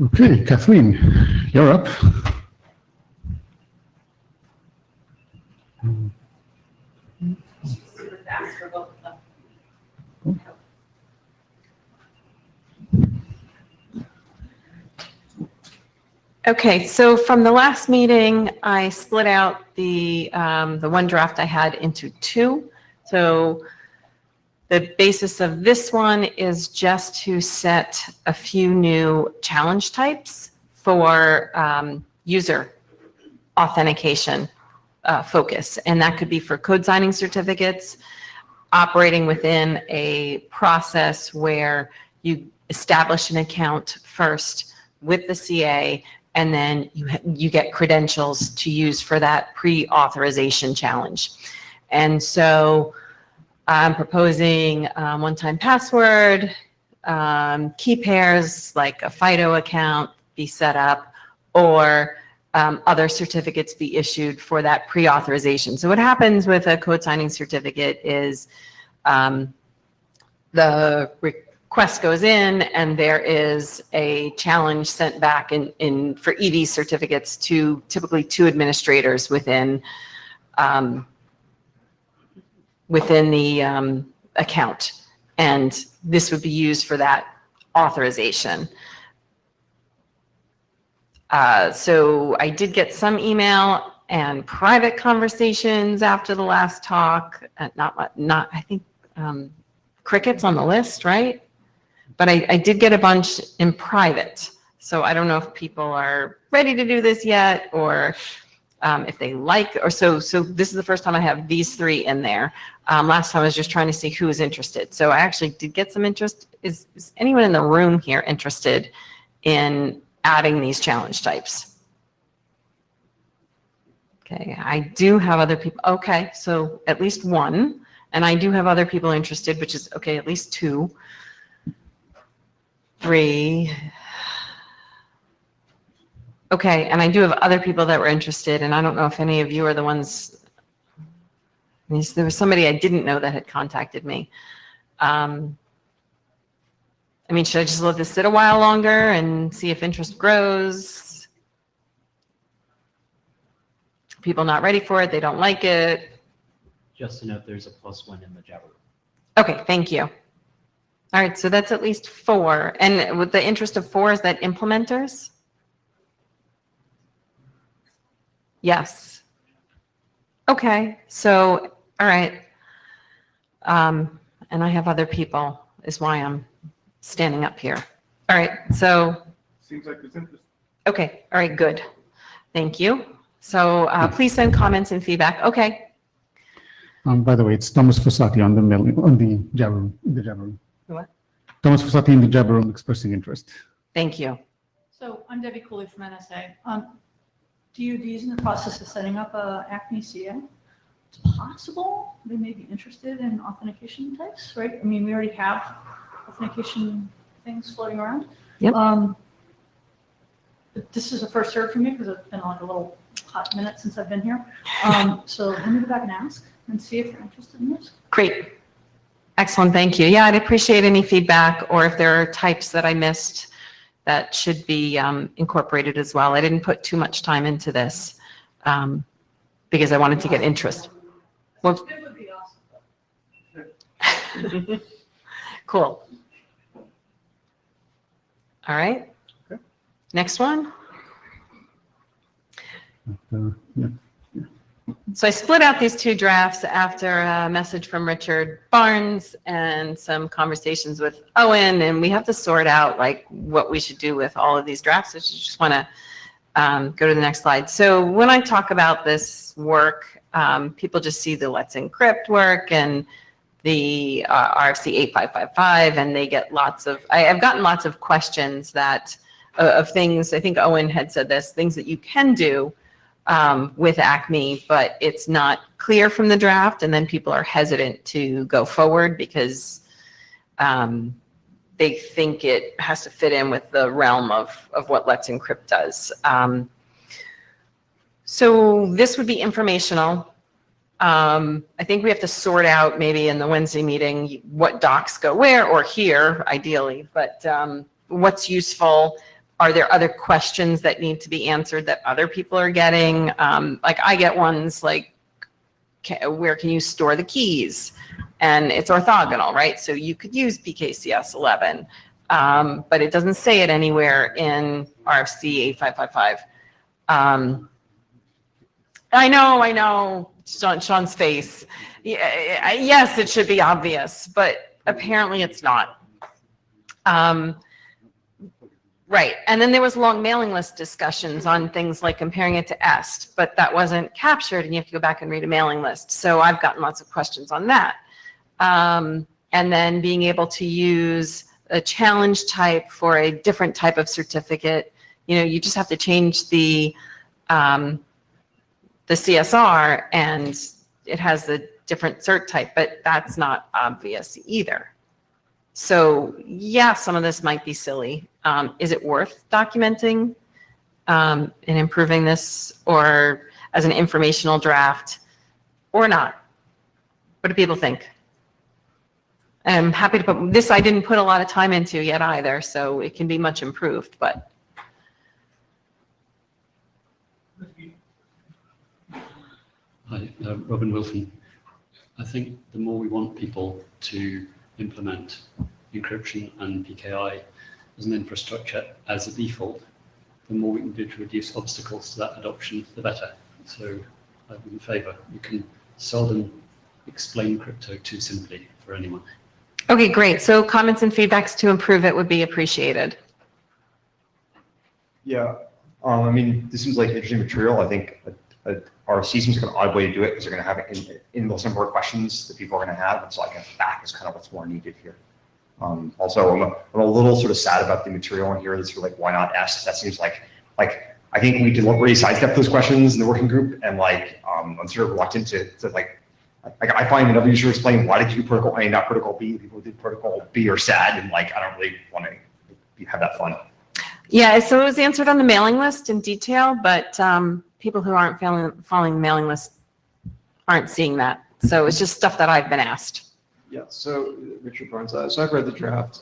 Speaker 1: Okay, Kathleen, you're up.
Speaker 8: Okay, so from the last meeting, I split out the one draft I had into two. So the basis of this one is just to set a few new challenge types for user authentication focus. And that could be for code signing certificates, operating within a process where you establish an account first with the CA, and then you get credentials to use for that pre-authorization challenge. And so I'm proposing one-time password, key pairs like a FIDO account be set up, or other certificates be issued for that pre-authorization. So what happens with a code signing certificate is the request goes in and there is a challenge sent back for ED certificates to typically 2 administrators within the account. And this would be used for that authorization. So I did get some email and private conversations after the last talk. Not I think, crickets on the list, right? But I did get a bunch in private. So I don't know if people are ready to do this yet, or if they like, or so this is the first time I have these 3 in there. Last time I was just trying to see who was interested. So I actually did get some interest. Is anyone in the room here interested in adding these challenge types? Okay, I do have other people. Okay, so at least 1. And I do have other people interested, which is, okay, at least 2, 3. Okay, and I do have other people that were interested, and I don't know if any of you are the ones. There was somebody I didn't know that had contacted me. I mean, should I just let this sit a while longer and see if interest grows? People not ready for it, they don't like it.
Speaker 4: Just to note, there's a +1 in the Jabber room.
Speaker 8: Okay, thank you. All right, so that's at least 4. And with the interest of 4, is that implementers? Yes. Okay, so, all right. And I have other people, is why I'm standing up here. All right, so,
Speaker 2: Seems like there's interest.
Speaker 8: okay, all right, good. Thank you. So please send comments and feedback. Okay.
Speaker 1: By the way, it's Thomas Fossati on the Jabber room.
Speaker 8: What?
Speaker 1: Thomas Fossati in the Jabber room expressing interest.
Speaker 8: Thank you.
Speaker 14: So I'm Debbie Cooley from NSA. DOD's in the process of setting up a Acme CA. It's possible they may be interested in authentication types, right? I mean, we already have authentication things floating around.
Speaker 8: Yep.
Speaker 14: But this is a first serve for me because it's been like a little hot minute since I've been here. So let me go back and ask and see if they're interested in this.
Speaker 8: Great. Excellent, thank you. Yeah, I'd appreciate any feedback, or if there are types that I missed that should be incorporated as well. I didn't put too much time into this because I wanted to get interest. Well,
Speaker 14: It would be awesome.
Speaker 8: cool. All right.
Speaker 2: Okay.
Speaker 8: Next one.
Speaker 1: Yeah.
Speaker 8: So I split out these 2 drafts after a message from Richard Barnes and some conversations with Owen, and we have to sort out like what we should do with all of these drafts. So I just want to go to the next slide. So when I talk about this work, people just see the Let's Encrypt work and the RFC 8555, and they get lots of, I've gotten lots of questions that of things, I think Owen had said this, things that you can do with Acme, but it's not clear from the draft, and then people are hesitant to go forward because they think it has to fit in with the realm of what Let's Encrypt does. So this would be informational. I think we have to sort out maybe in the Wednesday meeting what docs go where or here, ideally, but what's useful. Are there other questions that need to be answered that other people are getting? Like I get ones like, where can you store the keys? And it's orthogonal, right? So you could use PKCS 11, but it doesn't say it anywhere in RFC 8555. I know, Sean's face. Yes, it should be obvious, but apparently it's not. Right, and then there was long mailing list discussions on things like comparing it to EST, but that wasn't captured and you have to go back and read a mailing list. So I've gotten lots of questions on that. And then being able to use a challenge type for a different type of certificate. You know, you just have to change the CSR and it has the different cert type, but that's not obvious either. So yeah, some of this might be silly. Is it worth documenting and improving this, or as an informational draft, or not? What do people think? I'm happy to put, this I didn't put a lot of time into yet either, so it can be much improved, but.
Speaker 15: Hi, Robin Wilson. I think the more we want people to implement encryption and PKI as an infrastructure as a default, the more we can do to reduce obstacles to that adoption, the better. So I'm in favour. You can seldom explain crypto too simply for anyone.
Speaker 8: Okay, great. So comments and feedbacks to improve it would be appreciated.
Speaker 9: Yeah, I mean, this seems like interesting material. I think RFC seems like an odd way to do it because they're going to have in those number of questions that people are going to have. And so I guess that is kind of what's more needed here. Also, I'm a little sort of sad about the material in here. That's sort of like, why not S? That seems like I think we deliberately sidestepped those questions in the working group, and like I'm sort of reluctant to like I find whenever you sort of explain why did you do protocol A, not protocol B, people who did protocol B are sad, and like I don't really want to have that fun.
Speaker 8: Yeah, so it was answered on the mailing list in detail, but people who aren't following the mailing list aren't seeing that. So it's just stuff that I've been asked.
Speaker 16: Yeah, so Richard Barnes, so I've read the draft,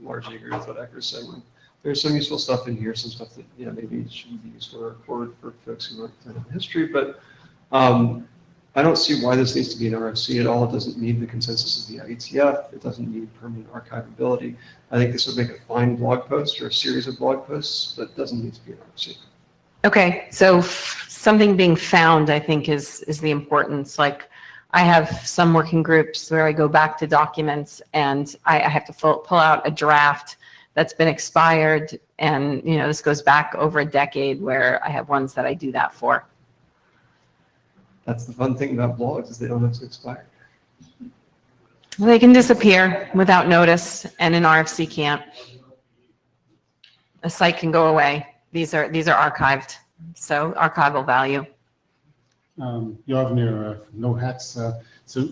Speaker 16: largely agree with what Ecker said. There's some useful stuff in here, some stuff that maybe shouldn't be used for folks who aren't kind of history, but I don't see why this needs to be an RFC at all. It doesn't need the consensus of the IETF. It doesn't need permanent archivability. I think this would make a fine blog post or a series of blog posts, but it doesn't need to be an RFC.
Speaker 8: Okay, so something being found, I think, is the importance. Like, I have some working groups where I go back to documents and I have to pull out a draft that's been expired, and this goes back over a decade, where I have ones that I do that for.
Speaker 16: That's the fun thing about blogs, is they don't have to expire.
Speaker 8: They can disappear without notice, and an RFC can't. A site can go away. These are archived, so archival value.
Speaker 1: Yovnir, no hats. So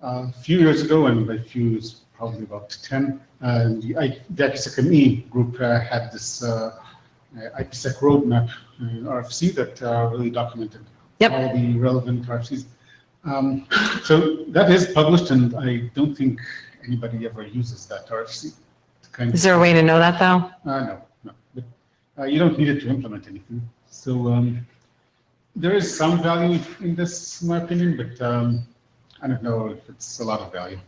Speaker 1: a few years ago, and by few is probably about 10, the IPsec group had this IPsec roadmap RFC that really documented all the relevant RFCs. So that is published, and I don't think anybody ever uses that RFC.
Speaker 8: Is there a way to know that, though?
Speaker 1: No. But you don't need it to implement anything. So there is some value in this, in my opinion, but I don't know if it's a lot of value.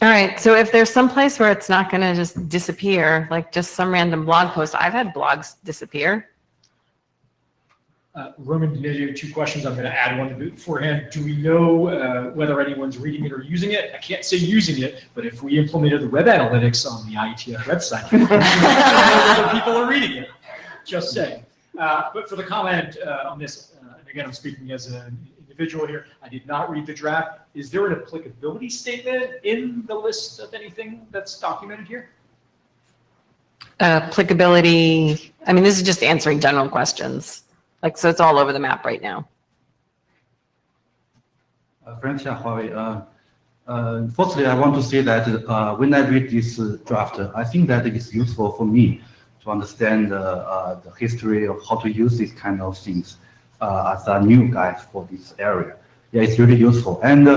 Speaker 8: All right, so if there's some place where it's not going to just disappear, like just some random blog post, I've had blogs disappear.
Speaker 3: Roman did 2 questions. I'm going to add one beforehand. Do we know whether anyone's reading it or using it? I can't say using it, but if we implemented the web analytics on the IETF website, we know whether people are reading it. Just saying. But for the comment on this, and again, I'm speaking as an individual here, I did not read the draft. Is there an applicability statement in the list of anything that's documented here?
Speaker 8: Applicability, I mean, this is just answering general questions. Like, so it's all over the map right now.
Speaker 17: Frank Xiaohui, firstly, I want to say that when I read this draft, I think that it is useful for me to understand the history of how to use these kind of things as a new guide for this area. Yeah, it's really useful. And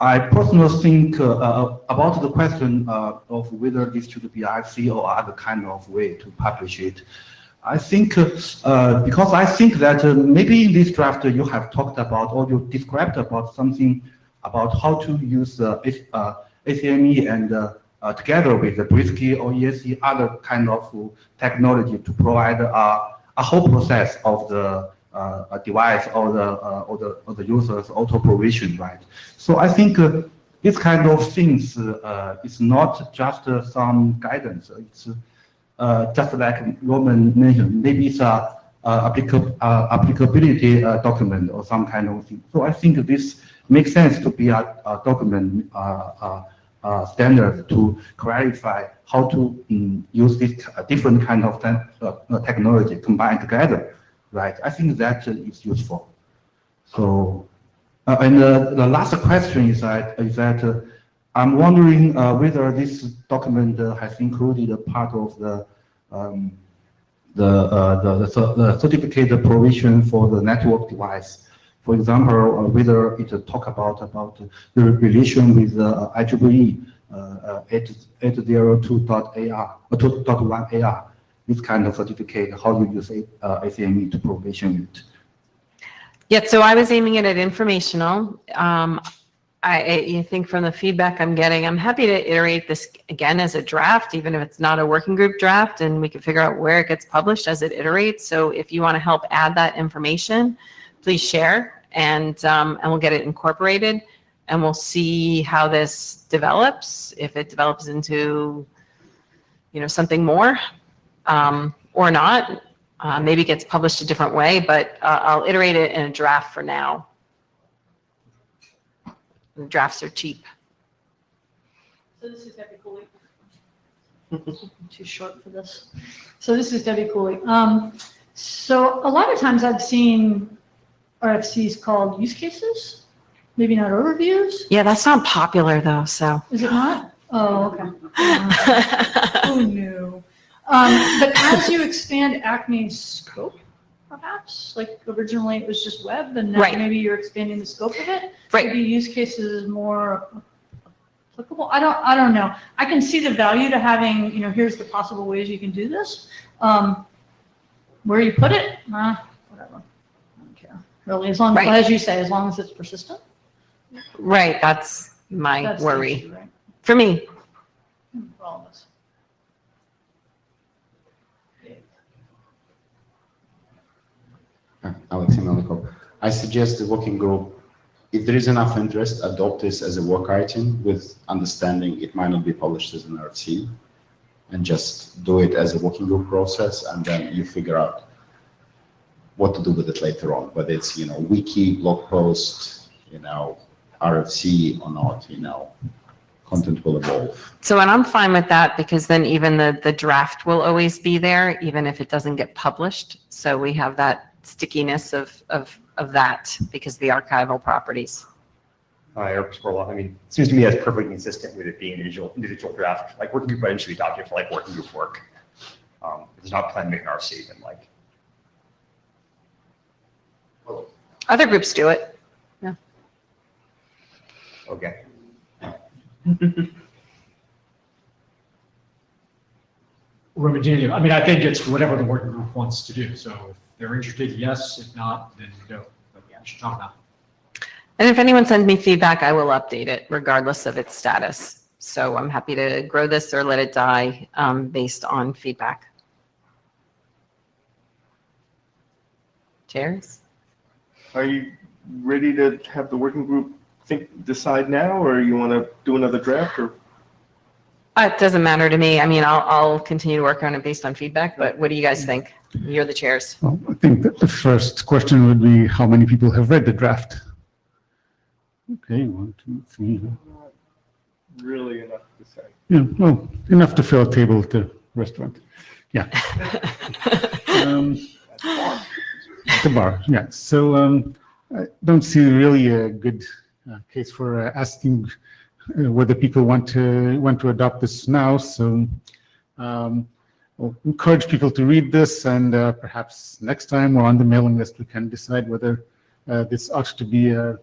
Speaker 17: I personally think about the question of whether this should be IFC or other kind of way to publish it. I think, because I think that maybe in this draft you have talked about, or you described about something about how to use ACME and together with the Brisky or ESC, other kind of technology to provide a whole process of the device or the user's auto provision, right? So I think this kind of things is not just some guidance. It's just like Roman mentioned, maybe it's a applicability document or some kind of thing. So I think this makes sense to be a document standard to clarify how to use this different kind of technology combined together, right? I think that is useful. So, and the last question is that I'm wondering whether this document has included a part of the certificate provision for the network device. For example, whether it talk about the relation with IEEE 802.AR or 2.1 AR, this kind of certificate, how you use ACME to provision it.
Speaker 8: Yeah, so I was aiming it at informational. I think from the feedback I'm getting, I'm happy to iterate this again as a draft, even if it's not a working group draft, and we can figure out where it gets published as it iterates. So if you want to help add that information, please share, and we'll get it incorporated, and we'll see how this develops. If it develops into, something more, or not, maybe it gets published a different way, but I'll iterate it in a draft for now. The drafts are cheap.
Speaker 14: So this is Debbie Cooley. Too short for this. So this is Debbie Cooley. So a lot of times I've seen RFCs called use cases, maybe not overviews.
Speaker 8: Yeah, that's not popular though, so.
Speaker 14: Is it not? Oh, okay. Who knew? But as you expand Acme's scope, perhaps, like originally it was just web, and now
Speaker 8: Right.
Speaker 14: maybe you're expanding the scope of it.
Speaker 8: Right.
Speaker 14: Maybe use cases is more applicable. I don't know. I can see the value to having, here's the possible ways you can do this. Where you put it, whatever. I don't care. Really, as long
Speaker 8: Right.
Speaker 14: as you say, as long as it's persistent.
Speaker 8: Right, that's my
Speaker 14: That's the
Speaker 8: worry.
Speaker 14: issue, right?
Speaker 8: For me.
Speaker 14: For all of us.
Speaker 12: Alex Melikov. I suggest the working group, if there is enough interest, adopt this as a work item with understanding it might not be published as an RFC, and just do it as a working group process, and then you figure out what to do with it later on, whether it's, wiki, blog post, RFC or not, content will evolve.
Speaker 8: So, and I'm fine with that, because then even the draft will always be there, even if it doesn't get published. So we have that stickiness of that because of the archival properties.
Speaker 9: Eric Squirrel, it seems to me that's perfectly consistent with it being an individual draft. Like working group items should be adopted for working group work. If there's not a plan to make an RC, then
Speaker 8: Other groups do it. Yeah.
Speaker 9: okay.
Speaker 3: Remediative. I think it's whatever the working group wants to do. So if they're interested, yes. If not, then no. But yeah, we should talk about it.
Speaker 8: And if anyone sends me feedback, I will update it regardless of its status. So I'm happy to grow this or let it die based on feedback. Chairs?
Speaker 2: Are you ready to have the working group decide now, or you want to do another draft, or?
Speaker 8: It doesn't matter to me. I'll continue to work on it based on feedback, but what do you guys think? You're the chairs.
Speaker 1: Well, I think that the first question would be how many people have read the draft? Okay, 1, 2, 3.
Speaker 2: Really enough to say.
Speaker 1: Yeah, well, enough to fill a table at the restaurant. Yeah. The bar, yeah. So I don't see really a good case for asking whether people want to adopt this now. So we'll encourage people to read this, and perhaps next time or on the mailing list we can decide whether this ought to be a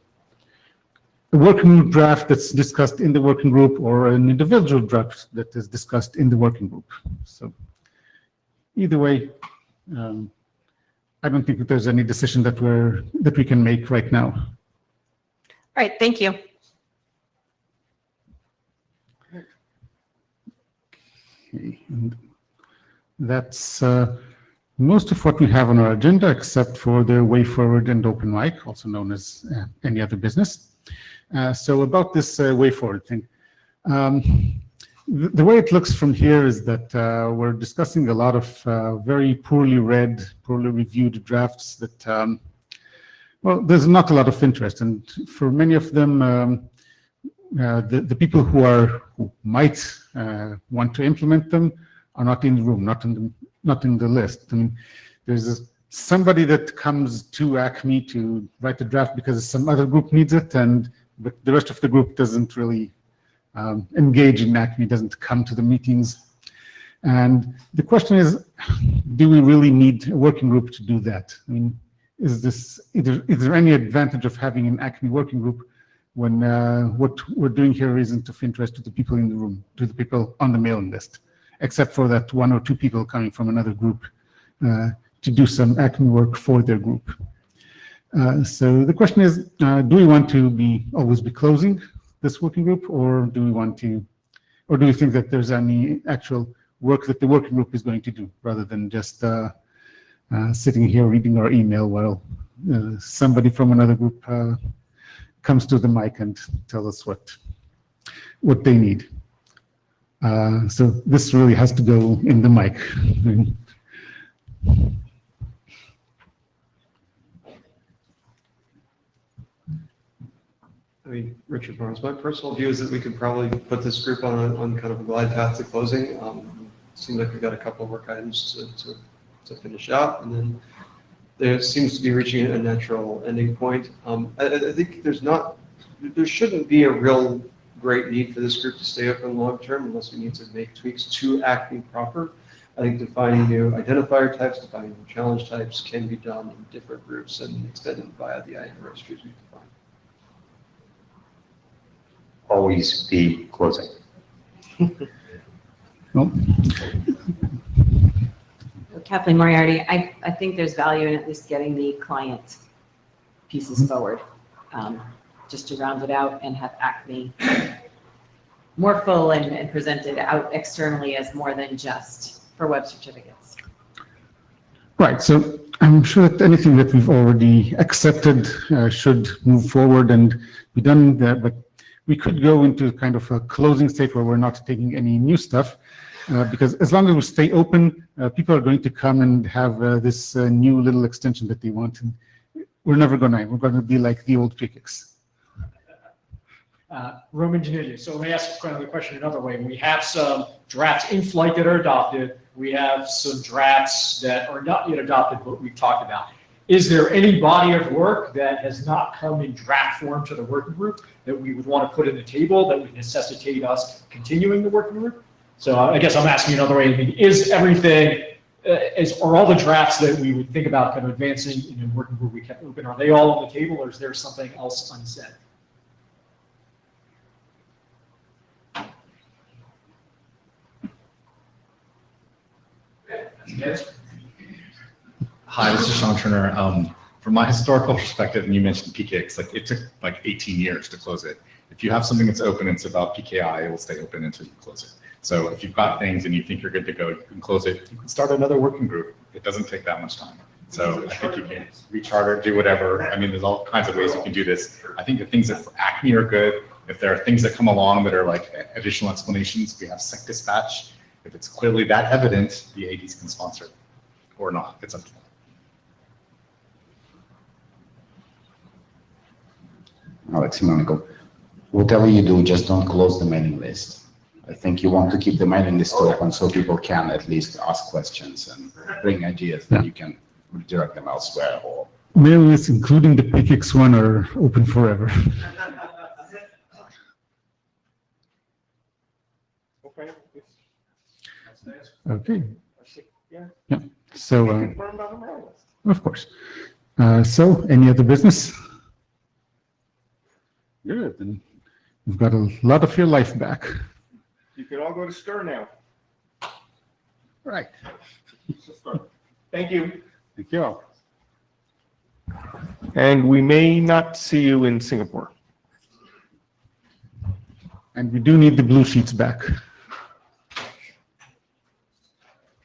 Speaker 1: working group draft that's discussed in the working group or an individual draft that is discussed in the working group. So either way, I don't think that there's any decision that we can make right now.
Speaker 8: All right, thank you.
Speaker 1: Okay, and that's most of what we have on our agenda, except for the way forward and open mic, also known as any other business. So about this way forward thing, the way it looks from here is that we're discussing a lot of very poorly read, poorly reviewed drafts that, well, there's not a lot of interest, and for many of them, the people who might want to implement them are not in the room, not in the list. There's somebody that comes to Acme to write the draft because some other group needs it, but the rest of the group doesn't really engage in Acme, doesn't come to the meetings. And the question is, do we really need a working group to do that? is there any advantage of having an Acme working group when what we're doing here isn't of interest to the people in the room, to the people on the mailing list, except for that 1 or 2 people coming from another group to do some Acme work for their group. So the question is, do we want to always be closing this working group, or do we think that there's any actual work that the working group is going to do, rather than just sitting here reading our email while somebody from another group comes to the mic and tells us what they need. So this really has to go in the mic.
Speaker 16: I mean, Richard Barnes, my personal view is that we could probably put this group on kind of a glide path to closing. Seems like we've got a couple of work items to finish out, and then there seems to be reaching a natural ending point. I think there shouldn't be a real great need for this group to stay open long term unless we need to make tweaks to Acme proper. I think defining new identifier types, defining new challenge types can be done in different groups and extended via the IAM registries we define.
Speaker 9: Always be closing.
Speaker 1: Well,
Speaker 8: Kathleen Moriarty, I think there's value in at least getting the client pieces forward, just to round it out and have Acme more full and presented out externally as more than just for web certificates.
Speaker 1: Right, so I'm sure that anything that we've already accepted should move forward and be done there, but we could go into kind of a closing state where we're not taking any new stuff, because as long as we stay open, people are going to come and have this new little extension that they want, and we're going to be like the old PKIX.
Speaker 3: Roman Janidia. So let me ask kind of the question another way. We have some drafts in flight that are adopted. We have some drafts that are not yet adopted, but we've talked about. Is there any body of work that has not come in draft form to the working group that we would want to put in the table that would necessitate us continuing the working group? So I guess I'm asking another way. I mean, is everything, are all the drafts that we would think about kind of advancing in a working group we kept open, are they all on the table, or is there something else unsaid? Yes.
Speaker 18: Hi, this is Sean Turner. From my historical perspective, and you mentioned PKIX, like it took like 18 years to close it. If you have something that's open, it's about PKI, it will stay open until you close it. So if you've got things and you think you're good to go, you can close it. You can start another working group. It doesn't take that much time. So I think you can recharter, do whatever. I mean, there's all kinds of ways you can do this. I think the things that for Acme are good. If there are things that come along that are like additional explanations, we have Sec Dispatch. If it's clearly that evident, the ADs can sponsor it or not. It's up to them.
Speaker 12: Alex Simonico, whatever you do, just don't close the mailing list. I think you want to keep the mailing list open so people can at least ask questions and bring ideas that you can redirect them elsewhere. Or
Speaker 1: Mailing lists, including the PKIX one, are open forever.
Speaker 2: Okay.
Speaker 1: Okay.
Speaker 2: Yeah.
Speaker 1: Yeah. So,
Speaker 2: Confirmed on the mail list.
Speaker 1: of course. So, any other business? Good. Then you've got a lot of your life back.
Speaker 2: You can all go to STIR now.
Speaker 1: Right.
Speaker 2: Thank you.
Speaker 1: Thank you all.
Speaker 2: And we may not see you in Singapore.
Speaker 1: And we do need the blue sheets back.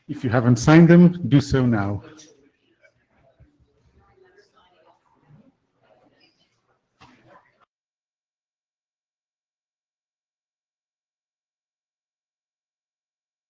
Speaker 1: If you haven't signed them, do so now.